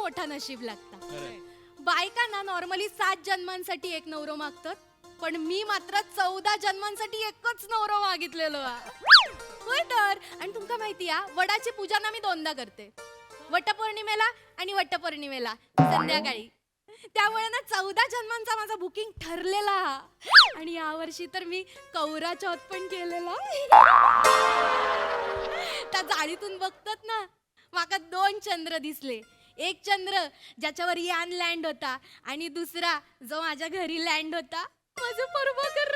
मोठा नशीब लागता. बायका ना नॉर्मली 7 जन्मांसाठी एक नवरो मागतात, पण मी मात्र 14 जन्मांसाठी एकच नवरो मागितलेलो. होय तर. आणि तुमका माहिती वडाची पूजा ना मी 2दा करते, वटपौर्णिमेला आणि वटपौर्णिमेला संध्याकाळी. त्यामुळे ना 14 जन्मांचा माझा बुकिंग ठरलेला. आणि यावर्षी तर मी कौरा चौथ पण केलेला. त्या जाळीतून बघतात ना, माका 2 चंद्र दिसले. एक चंद्र ज्याच्यावर यान लँड होता आणि दुसरा जो माझ्या घरी लँड होता. माझं परभाकर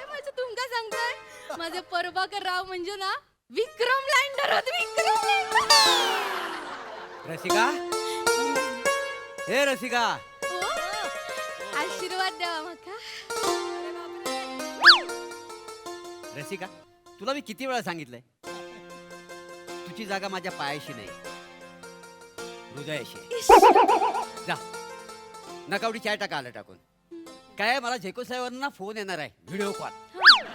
माझं तुमका सांगताय, माझे परभाकर राव म्हणजे ना विक्रम लँडर होत. विक्रम रसिका, हे रसिका, आशीर्वाद द्यावा मका. रसिका, तुला मी किती वेळा सांगितलंय, तुझी जागा माझ्या पायाशी नाही, हृदयाशी आहे. जा नकावडी चाय टाका आलं टाकून. काय मला झेको साहेबांना फोन येणार आहे, व्हिडिओ कॉल.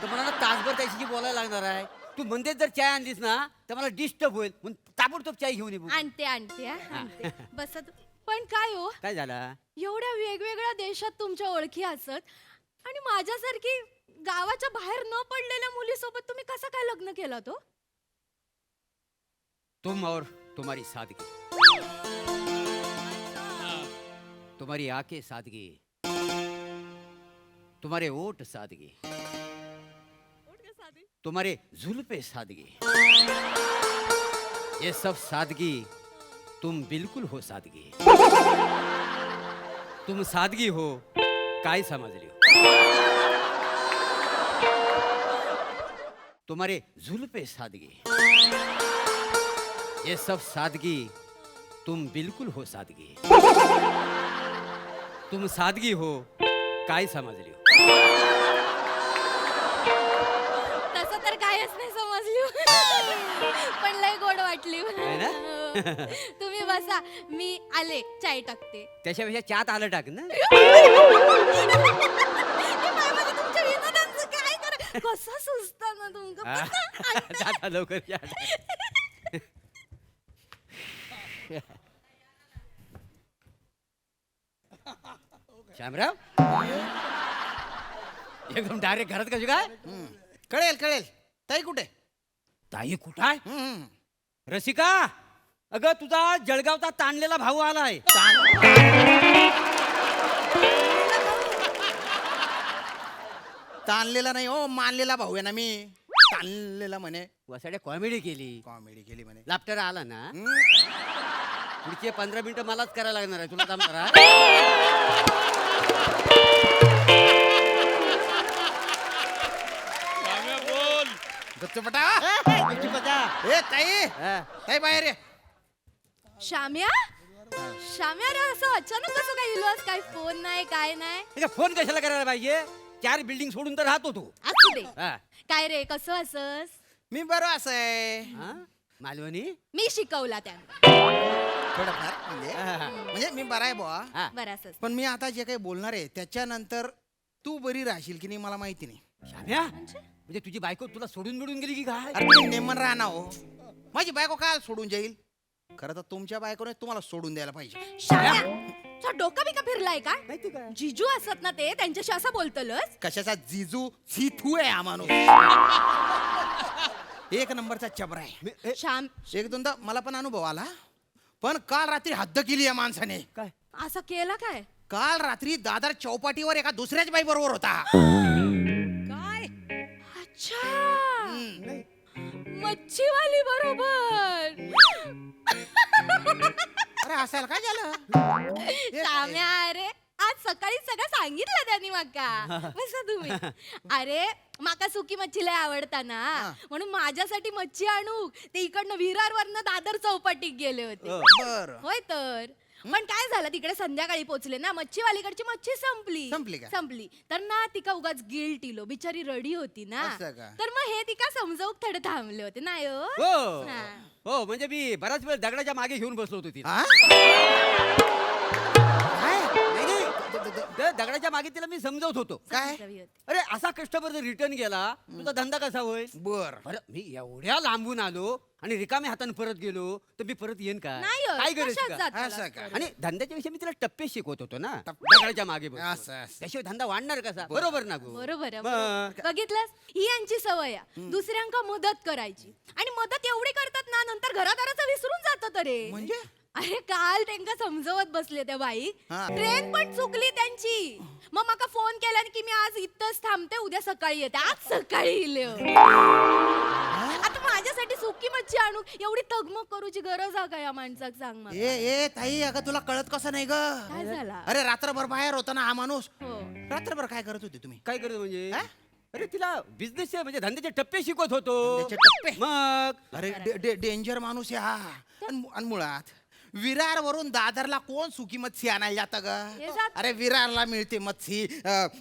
तर मला ना तासभर त्याशी बोलायला लागणार आहे. तू म्हणते जर चाय आणलीस ना तर मला डिस्टर्ब होईल, म्हणून ताबडतोब चाय घेऊन ये. आणते आणते बस. पण काय हो, काय झालं? एवढ्या वेगवेगळ्या देशात तुमच्या ओळखी असत आणि माझ्यासारखी गावाच्या बाहेर न पडलेल्या मुलीसोबत तुम्ही कसं काय लग्न केलं तो? तुम और तुम्हारी सादगी, तुम्हारी आंखें सादगी, तुम्हारे ओठ सादगी, तुम्हारे जुल्फे सादगी, ये सब सादगी, तुम बिल्कुल हो सादगी. तुम सादगी हो काय समजली हो? तुम्हारे जुल्फे सादगी, ये सब सादगी, तुम बिल्कुल हो सादगी. तुम सादगी हो काय समजली हो? तसं तर कायच नाही समजली. पण लय गोड वाटली. ना? तुम्ही बसा, मी आले, चाय टाकते. त्याच्यापेक्षा चात आलं टाक ना. तुमच्या विनोदांचं काय करा, कसं सुचतं ना तुमचं. जाता लवकर या. श्यामराव, एकदम डायरेक्ट घरात कशी काय? कळेल कळेल. ताई कुठे? ताई कुठं आहे? रसिका, अगं तुझा जळगावचा ताणलेला भाऊ आलाय. ताणलेला नाही हो, मानलेला भाऊ आहे ना मी. ताणलेला म्हणे. वसाड्या कॉमेडी केली, कॉमेडी केली म्हणे. लाफ्टर आला ना. पुढचे 15 मिनिटं मलाच करायला लागणार आहे, तुला जमणार आहे? गच्चपटा. ए, ताई ताई बाहेर ये. श्याम्या, श्याम्या रे, असं अचानक कसं काय इलोस? काय फोन नाही काय नाही? फोन कशाला करायला पाहिजे? 4 बिल्डिंग सोडून तर राहतो तू. असू दे. हा. काय रे, कसं असस? मी बरं असं आहे. हा? मालवणी मी शिकवला त्यांना. थोडंफार म्हणजे मी बरा आहे बुवा. हा. बरं असंच. पण मी आता जे काही बोलणार आहे त्याच्यानंतर तू बरी राहशील की नाही मला माहिती नाही. श्याम्या, म्हणजे तुझी बायको तुला सोडून बिडून गेली की काय? अरे तुम्ही नेमन राहा ना हो. माझी बायको काय सोडून जाईल? खरं तर तुमच्या बायकोने तुम्हाला सोडून द्यायला पाहिजे. श्याम्या, तुझा डोका बिका फिरलाय का? माहिती काय? जिजू असत ना ते, त्यांच्याशी असं बोलतलस? कशाचा जिजू सीथू आहे हा माणूस. एक नंबरचा चबरा आहे. श्याम, एक दोनदा मला पण अनुभव आला. पण काल रात्री हद्द केली या माणसाने. काय? असं केलं काय? काल रात्री दादर चौपाटीवर एका दुसऱ्याच बाई बरोबर होता. काय? अच्छा, मच्छीवाली बरोबर. अरे हसायला काय झालं? श्याम्या, अरे आज सकाळी सगळं सांगितलं त्यांनी माका. बसा तुम्ही. अरे माका सुकी मच्छी लय आवडता ना, म्हणून माझ्यासाठी मच्छी आणू ते इकडनं विरारवरनं दादर चौपाटीत गेले होते. बर. होय तर. पण काय झालं, तिकडे संध्याकाळी पोहोचले ना, मच्छीवालीकडची मच्छी संपली. संपली का? संपली तर ना तिका उगाच गिल्ट इलो, बिचारी रडी होती ना. असं का? तर मग हे तिका समजावूक थोडे थांबले होते. नाही हो? हो हा. हो, म्हणजे मी बराच वेळ दगडाच्या मागे घेऊन बसलो होतो तिला. हा? काय? नाही, नाही, त्या दगडाच्या मागे तिला मी समजवत होतो. काय? अरे असा कस्टमर जर रिटर्न गेला तुझा धंदा कसा होईल? बर अरे मी एवढ्या लांबून आलो आणि रिकाम्या हाताने परत गेलो तर मी परत येईन का? नाही होत. काय गरज कशात का? जाताला असं का? आणि धंद्याच्या विषयी मी तिला टप्पे शिकवत होतो ना टप्पे? दगडाच्या मागे बसून. असं. त्याशिवाय धंदा वाढणार कसा? बरोबर ना गो? बरोबर आहे, मग. बरोबर. बघितलंस ही यांची सवय आहे दुसऱ्यांका मदत करायची आणि मदत एवढी करतात ना नंतर घरादाराचं विसरून जात तरे म्हणजे अरे काल त्यांना समजवत बसले त्या बाई हा. ट्रेन पण चुकली त्यांची मग माका फोन केला की मी आज इथंच थांबते उद्या सकाळी येते आज सकाळी इले आता माझ्यासाठी सुकी मच्छी आणू एवढी तगमग करूची गरज आहे का या माणसाक सांग मला ए ताई अगं तुला कळत कसं नाही ग? काय झाला अरे रात्रभर बाहेर होता ना हा माणूस. हो रात्रभर काय करत होते तुम्ही? काय करत म्हणजे? हा? अरे तिला बिझनेस म्हणजे धंद्याचे टप्पे शिकवत होतो. धंद्याचे टप्पे? मग अरे डेंजर माणूस आहे हा. आणि मुळात विरार वरून दादरला कोण सुकी मच्छी आणायला जातं हे ग? जात- अरे विरारला मिळते मच्छी,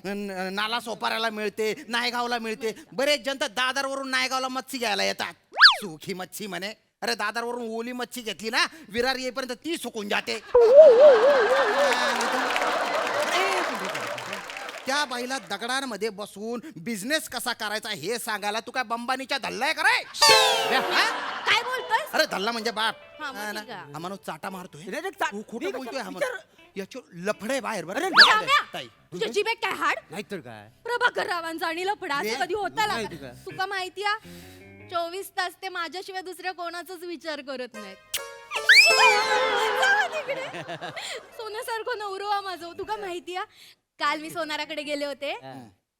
नाला सोपाऱ्याला मिळते, नायगावला मिळते. बरेच जण तर दादर वरून नायगावला मच्छी घ्यायला येतात. सुकी मच्छी म्हणे. अरे दादर वरून ओली मच्छी घेतली ना विरार येईपर्यंत ती सुकून जाते. त्या बाईला दगडांमध्ये बसून बिझनेस कसा करायचा हे सांगायला तू काय बंबानीच्या धल्लाय कराय? काय बोलतोस अरे धल्ला म्हणजे बाप. हा, मग हा ना. ठीक आहे. हा माणूस चाटा मारतोय. नाही, नाही, चा- तू मी खोटं कसं- बोलतोय हा विचार- माणूस. याच्यावर लफडे बाहेर बरं. अरे, जाऊ दे, शाम्या, ताई. तुझ्या जिभेत काय हाड नाहीतर काय? प्रभाकर रावांचा आणि लफडा असं कधी होता नाही का? तुका. तुका माहितीया 24 तास ते माझ्याशिवाय दुसऱ्या कोणाचाच विचार करत नाहीत सोन्यासारखं नवरो माझं तुका माहितीया काल मी सोनाराकडे गेले होते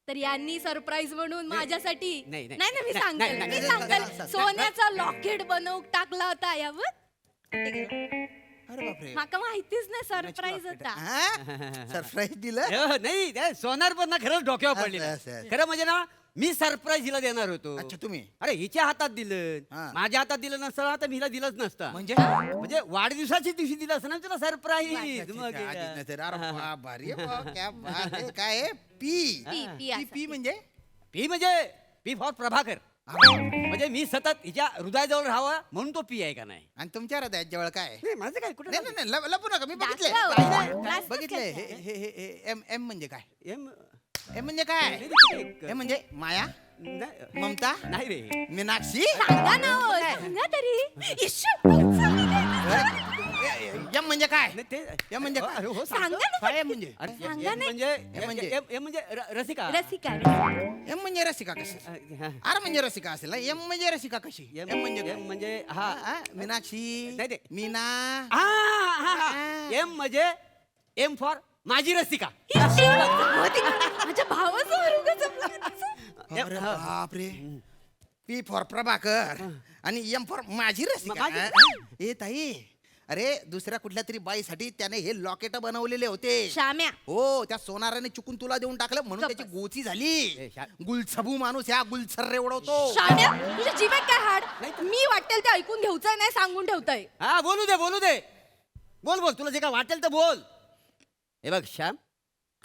तर यांनी सरप्राईज म्हणून माझ्यासाठी नाही, नाही. नाही नाही मी नाही, सांगते नाही, मी नाही, सांगते नाही, सोन्याचा लॉकेट बनवून टाकला होता यावर अरे बापरे. माका माहितीच नाही सरप्राईज होता सरप्राईज दिलं. हो, नाही नाही, सोनार पण ना खरंच डोक्यावर पडली असं, असं. खरं म्हणजे ना मी सरप्राईज हिला देणार होतो. अच्छा तुम्ही अरे हिच्या हातात दिलं हा. माझ्या हातात दिलं नसतं तर मी हिला दिलंच नसतं. म्हणजे म्हणजे वाढदिवसाची दिवशी दिलं असं ना तुला सरप्राईज. भारी आहे बुवा, क्या बात आहे. काय आहे? पी पी, पी पी असं. पी म्हणजे पी म्हणजे पी फॉर प्रभाकर. म्हणजे मी सतत हिच्या हृदयाजवळ राहावं म्हणून तो पी आहे का नाही? आणि तुमच्या हृदयात जवळ काय आहे? नाही माझं काय कुठे नाही नाही नाही, लपू नका. मी बघितलंय. दाखव. बघितलंय. जास्त बघितलंय. कसं? हे एम एम म्हणजे काय? एम एम म्हणजे काय? नाही, एम म्हणजे माया, नाही ममता, नाही रे. मीनाक्षी. सांगा ना हो, सांगा तरी इश्शू, एम म्हणजे काय? नाही, ते एम म्हणजे हो, काय? अरे हो, सांगा सांगतो. ना काय एम म्हणजे? अरे, सांगा एम नाही. म्हणजे एम म्हणजे? एम म्हणजे रसिका. रसिका एम म्हणजे रसिका कशी? हा. आर म्हणजे रसिका असेल ना. एम म्हणजे रसिका कशी? एम एम म्हणजे काय? एम म्हणजे हा मीनाक्षी, नाही, नाही. मीना. हा, हा, हा. एम म्हणजे एम फॉर माझी रसिका. इश्शू, माझ्या भावाचं वरून जमलं. अरे बापरे. पी फॉर प्रभाकर आणि एम फॉर माझी रसिका. माझी- ए ताई, अरे दुसऱ्या कुठल्या तरी बाईसाठी त्याने हे लॉकेट बनवलेले होते. शाम्या हो, त्या सोनाराने चुकून तुला देऊन टाकलं म्हणून गप्प त्याची गोची ए, झाली. शा- गुलछबू माणूस ह्या गुलछर्रे उडवतो. शाम्या तुझ्या जिभेत काय हाड मी वाटेल ते ऐकून घेऊचंय नाही सांगून ठेवताय हा बोलू दे बोलू दे. बोल बोल तुला जे काय वाटेल तर बोल. हे बघ श्याम,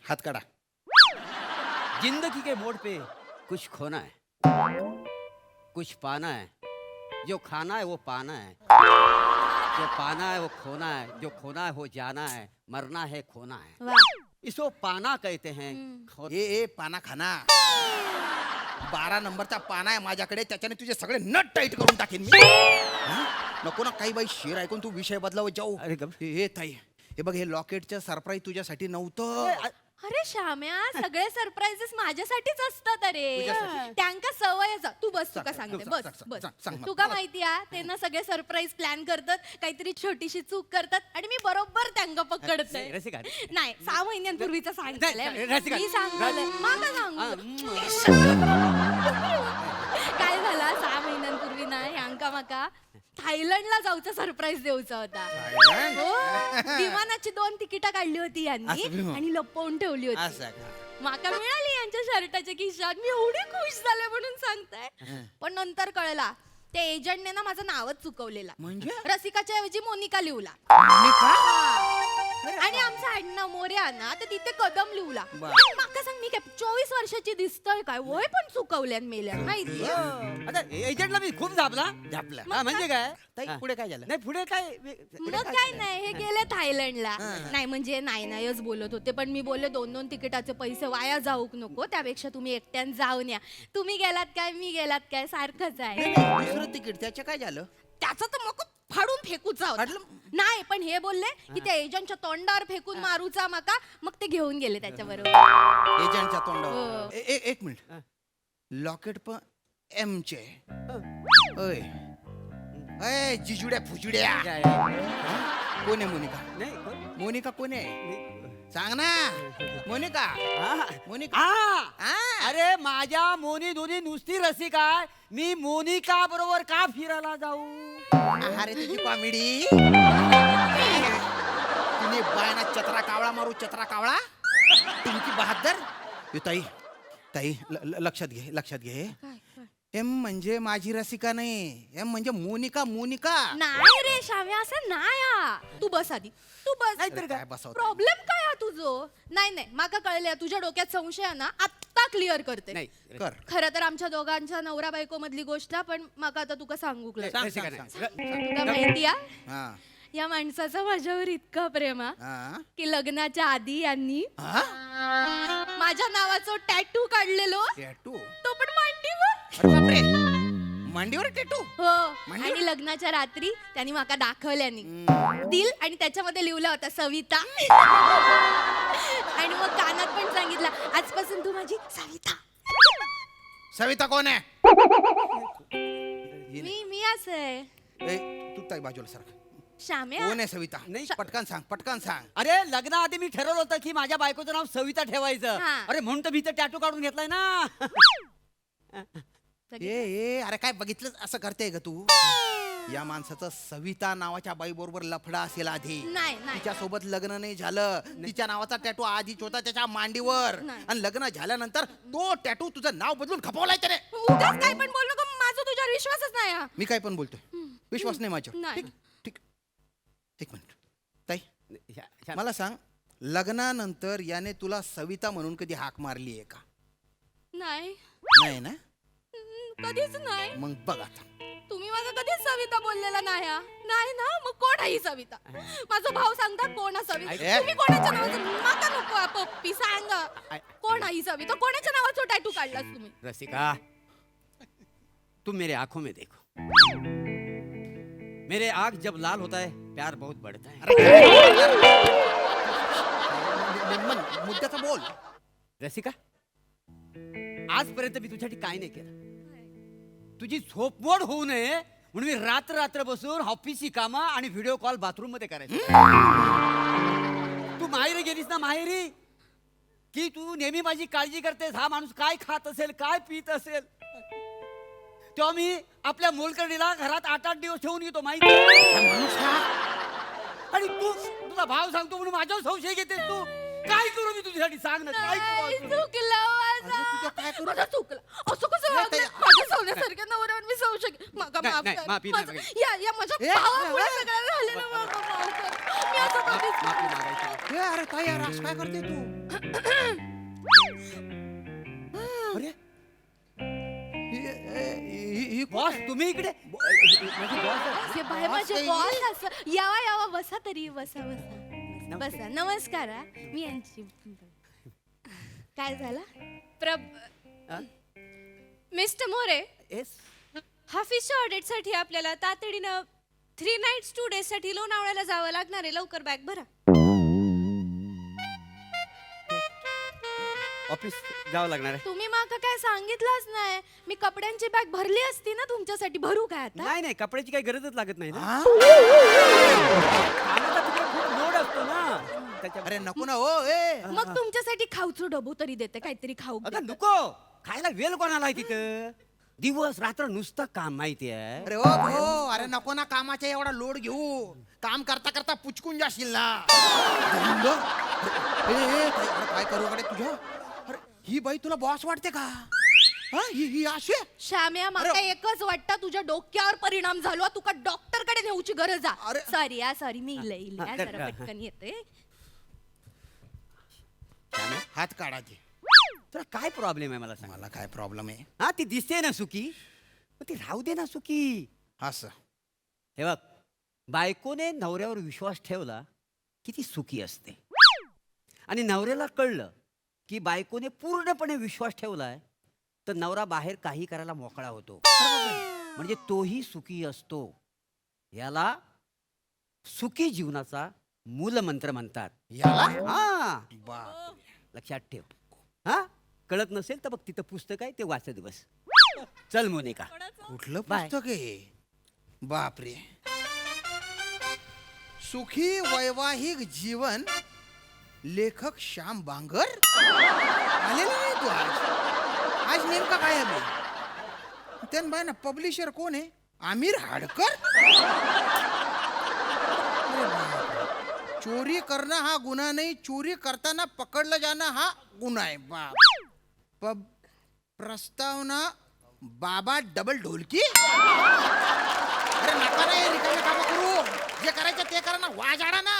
हात काढा. जिंदगी के मोड़ पे कुछ खोना है, कुछ पाना है. जो खाना है वो पाना है, जो पाना है वो खोना है, जो खोना है वो जाना है, मरना है खोना है. वा इसको पाना कहते हैं. ए पाना खाना. 12 नंबरचा पाना आहे माझ्याकडे. त्याच्याने तुझे सगळे नट टाईट करून टाकेन मी. हा? नको ना काही बाई शेर ऐकून तू विषय बदलावत जाऊ. अरे गप. हे ताई, हे बघ हे लॉकेटचं सरप्राईज तुझ्यासाठी नव्हतं. अरे श्याम्या सगळे सरप्राइजेस माझ्यासाठीच असतात अरे तुझ्यासाठी? त्यांका सवयच आहे. तू बस तुका सांग, सांगते सांग, बस सांग, बस सांग, सांग मला. तुका माहिती आहे त्यांना सगळे सरप्राईज प्लॅन करतात काहीतरी छोटीशी चूक करतात आणि मी बरोबर त्यांना पकडते रसिका. नाही 6 महिन्यांपूर्वीच सांगितलंय नाही, रसिका. मी सांगलंय माका सांगू काय झालं 6 महिन्यांपूर्वी ना ह्यांका माका थायलंडला जाऊचा सरप्राईज देऊचा होता. थायलंड? हो विमानाची 2 तिकिटा काढली होती असं यांनी विमान? आणि लपवून ठेवली होती. असं का? माका मिळाली यांच्या शर्टाच्या खिशात मी एवढी खुश झाले म्हणून सांगताय पण नंतर कळला त्या एजंटने ना माझं नावच चुकवलेला म्हणजे? रसिकाच्या ऐवजी मोनिका लिहला. मोनिका? आणि आमचा आडनाव मोर्या ना तर तिथे कदम लिवला बर. आणि माका सांग मी काय 24 वर्षाची दिसतोय काय वय पण चुकवल्यान मेल्यान माहिती आता एजंटला मी खूप झापला झापला. हा, म्हणजे काय ताई, हा. पुढे काय झालं? नाही पुढे काय मग काय नाही हे गेले थायलंडला नाही म्हणजे नाहीच बोलत होते पण मी बोलले 2-2 तिकिटाचे पैसे वाया जाऊक नको त्यापेक्षा तुम्ही एकट्यान जाऊन या तुम्ही गेलात काय मी गेलात काय सारखंच आहे दुसरं तिकीट त्याचं काय झालं? त्याचं तर मग फाडून फेकूचा होता. फाडलं? नाही पण हे बोलले की त्या एजंटच्या तोंडावर फेकून मारूचा मका मग ते घेऊन गेले त्याच्याबरोबर एजंटच्या हो. तोंडावर एक मिनिट लॉकेट पण एमचे ओय अय जिजुड्या फुजुड्या काय? कोण आहे मोनिका? नाही कोण? मोनिका कोण आहे? नाही. सांग ना मोनिका. हा. मोनिका हा. अरे माझ्या मोनी दोनी नुसती रसिक आहे मी मोनिका बरोबर का फिरायला जाऊ अरे तुझी कॉमेडी तुम्ही बायना चत्रा कावळा मारू चत्रा कावळा तुमची बहादर यो ताई ताई लक्षात घे एम म्हणजे माझी रसिका नाही एम म्हणजे मोनिका मोनिका. नाही रे शाम्या असं नाही हा. तू बस आधी तू बस नाहीतर काय बसवत प्रॉब्लेम काय हा तुझो नाही माका कळले तुझ्या डोक्यात संशय आहे ना आत्ता क्लिअर करते नाही कर. खरं तर आमच्या दोघांच्या नवरा बायको मधली गोष्ट आहे, पण माका आता तुका सांगू सांग, रसिका सांग, नाही. तुका माहिती आहे हा या माणसाचा माझ्यावर इतका प्रेम आहे हा की लग्नाच्या आधी यांनी हा माझ्या नावाचं टॅटू काढलेलो टॅटू. तो पण मांडीवर अरे बापरे मांडीवर टॅटू. हो आणि लग्नाच्या रात्री त्यांनी माका दाखवल्यानी दिल आणि त्याच्यामध्ये लिहिलं होतं सविता आणि मग कानात पण सांगितलं आजपासून तू माझी सविता. सविता कोण आहे? मी असं आहे ए, तू ताई बाजूला सारखं शाम्या कोण आहे सविता? नाही. पटकन सांग. अरे लग्नाआधी मी ठरवलं होतं की माझ्या बायकोचं नाव सविता ठेवायचं हा. अरे म्हणून तर मी तर टॅटू काढून घेतलाय ना ए अरे काय बघितलं असं करते ग तू? या माणसाचं सविता नावाच्या बाई बरोबर लफडा असेल आधी. नाही तिच्या सोबत लग्न नाही झालं तिच्या नावाचा टॅटू आधीच होता त्याच्या मांडीवर नाही. आणि लग्न झाल्यानंतर तो टॅटू तुझं नाव बदलून खपवलाय त्याने. उगाच काय पण बोललो का माझा तुझ्यावर विश्वासच नाही हा. मी काय पण बोलतोय विश्वास नाही माझ्यावर. नाही. ठीक एक मिनिट ताई ह्या- मला सांग लग्नानंतर याने तुला सविता म्हणून कधी हाक मारली आहे का? नाही नाही ना? कधीच नाही मग बघ आता तुम्ही माझा कधीच सविता बोललेला नाही हा. नाही ना मग कोण आहे ही सविता? माझा भाऊ सांगता कोण आहे सविता? ए. तुम्ही कोणाच्या नावाचं माका नको हा पप्पी सांगा कोण आहे ही सविता? कोणाच्या नावाचं टॅटू काढलास तुम्ही? रसिका तुम मेरे आंखों में देखो मेरे आंख जब लाल होता है प्यार बहुत बढ़ता है मुद्द्याचा बोल. रसिका आजपर्यंत मी तुझ्यासाठी काय नाही केलं तुझी झोपमोड होऊ नये म्हणून मी रात्र बसून ऑफिसची कामं आणि व्हिडिओ कॉल बाथरूम मध्ये करायचे तू माहेरी गेलीस ना माहेरी की तू नेहमी माझी काळजी करतेस हा माणूस काय खात असेल काय पित असेल तेव्हा मी आपल्या मोलकर्णीला घरात 8-8 दिवस ठेवून घेतो माहिती आणि तू तुझा भाव सांगतो म्हणून माझ्यावर संशय घेतेस तू काय करू मी तुझ्यासाठी सांग ना काय करू नाही, असं? चुकलं माझं. तुझं काय करू? माझं चुकलं असं कसं नाही, वागलं? ताई, माझ्या सोन्यासारख्या नवऱ्यावर मी संशय माका नाही, माफ नाही, कर. माफी नाही माझं- मागायची. या माझ्या ए, भावामुळे ए, सगळं झालेलं माका माफ कर. मी असं कधीच माफी मागायची अरे ताई यार असं काय करते तू? अरे ही बॉस तुम्ही इकडे माझी boss आहे. हे बाय माझे काही बॉस असं यावा बसा तरी बसा बसा नमस्कार हा. मी यांची काय झालं हा? Mister More Yes. हाफिसच्या ऑडिटसाठी आपल्याला तातडीनं 3 नाईट्स 2 डेज साठी लोणावळ्याला जावं लागणार आहे लवकर बॅग भरा ऑफिस जावं लागणार आहे तुम्ही माका काय सांगितलंच नाही मी कपड्यांची बॅग भरली असती ना तुमच्यासाठी भरू काय आता नाही नाही कपड्याची काही गरजच लागत नाही ना हा? कामाचा तिकडे खूप लोड असतो ना त्याच्या अरे नको ना हो ए मग तुमच्यासाठी खाऊचं डबू तरी देते काहीतरी खाऊ अगं नको खायला वेळ कोणाला आहे तिथं दिवस रात्र नुसतं काम माहिती आहे अरे हो अरे नको ना कामाचा एवढा लोड घेऊ काम करता करता पुचकून जाशील ना. अरे काय करू कडे तुझ्या अरे ही बाई तुला बॉस वाटते का? हा ही अशी आहे? श्याम्या मला अरे- एकच वाटतं तुझ्या डोक्यावर परिणाम झालो तुका डॉक्टर कडे नेऊची गरज अरे- सॉरी सॉरी मी इले हा, जरा हा. पटकन येते छान आहे. हात काढा ते. तुला काय प्रॉब्लेम आहे मला सांग. मला काय प्रॉब्लेम आहे हा ती दिसते ना सुखी, पण ती राहू दे ना सुखी. असं? हे बघ, बायकोने नवऱ्यावर विश्वास ठेवला की ती सुखी असते, आणि नवऱ्याला कळलं की बायकोने पूर्णपणे विश्वास ठेवलाय तर नवरा बाहेर काही करायला मोकळा होतो, म्हणजे तोही सुखी असतो. याला सुखी जीवनाचा मूलमंत्र म्हणतात. याला हा बाप लक्षात ठेव. हा कळत नसेल तर बघ तिथं पुस्तक आहे, ते वाचत बस. चल मोनिका. कुठलं बाय. पुस्तक आहे? बापरे. सुखी वैवाहिक जीवन, लेखक श्याम बांगर. आलेला नाही तू आज नेमका काय आहे बे? त्यान बाय ना पब्लिशर कोण आहे? आमिर हाडकर. अरे बापरे. चोरी करणं हा गुन्हा नाही, चोरी करताना पकडलं जाणं हा गुन्हा आहे. बाप. प्रस्तावना बाबा डबल ढोलकी. अरे नका नाही रिकामे कामं करू, जे करायचं ते करा ना, वाजाडा ना.